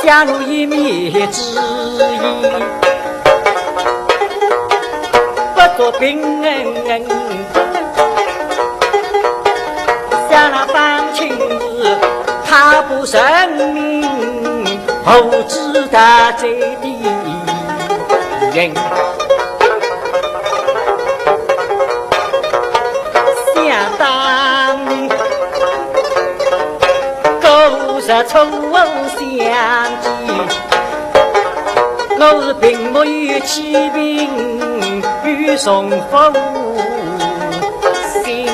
下路一面之意，不做兵人，像那方青子他不生命，后知大贼的人。想当年狗日丑相见，我是并没有起兵与宋夫心，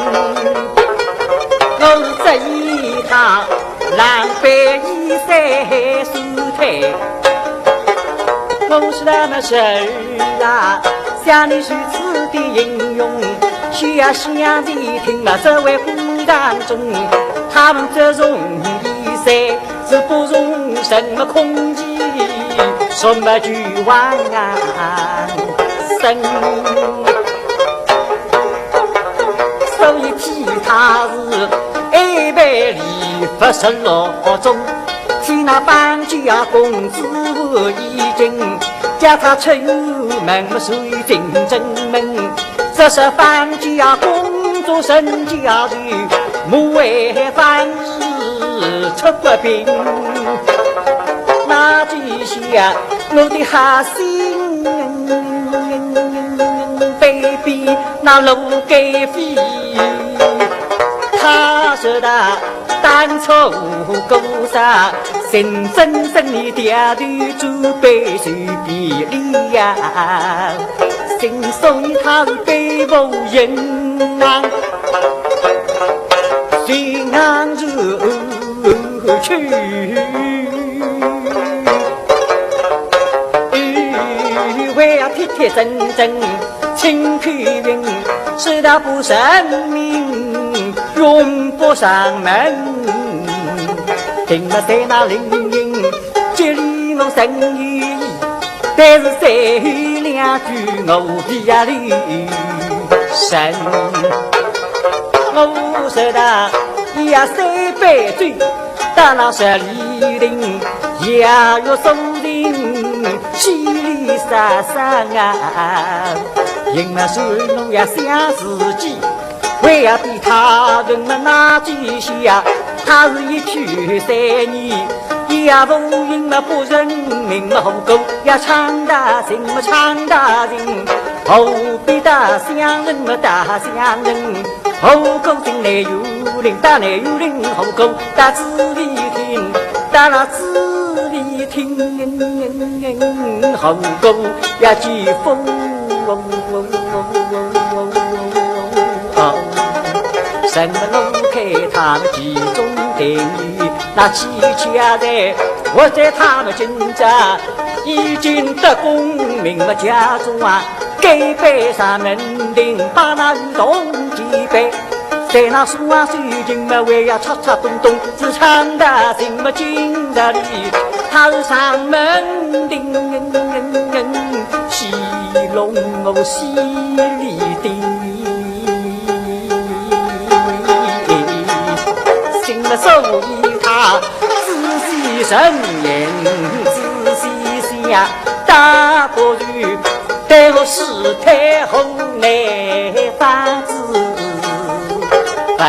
我是这一趟狼狈一三输退，我是那么事儿啊，像你如此的英勇，需要乡里听了这位虎当中，他们这种比赛是不容什么空隙，什么巨王生，所以替他是安排礼不失落中，替那帮家公子我已经叫他出门水进正门，这是方家工作生家的母为方日出国兵，那几下我的哈心被逼那路给飞，他说的当初勾杀神真正的爹的祖辈随便里呀，心送他是被无人啊，随俺入去，为呀铁铁真真清开云，使他不生命永不上门，听了在那灵应这里我生意，但是在两句我的呀里神，我说的也三杯醉，到那十里林也要松林稀里沙沙啊，因为是侬也想自己，为要比他人们那几下，他是一去三年，也不因么不认命么后狗也唱大声么唱大声，后边大乡人么大乡人，后狗进来有灵打来有灵，后狗打自里听打那自里听，后狗也疾风什么路开他们集中定义，那几家人我在他们军家已经得功名了家中啊，给背上门顶把那运动击败，在那树啊水晶嘛为呀吵吵动动，只唱的什么金的里，他是上门顶戏龙哦戏里的。所以他仔细审言，仔细想，大不如待我是太后来发子分。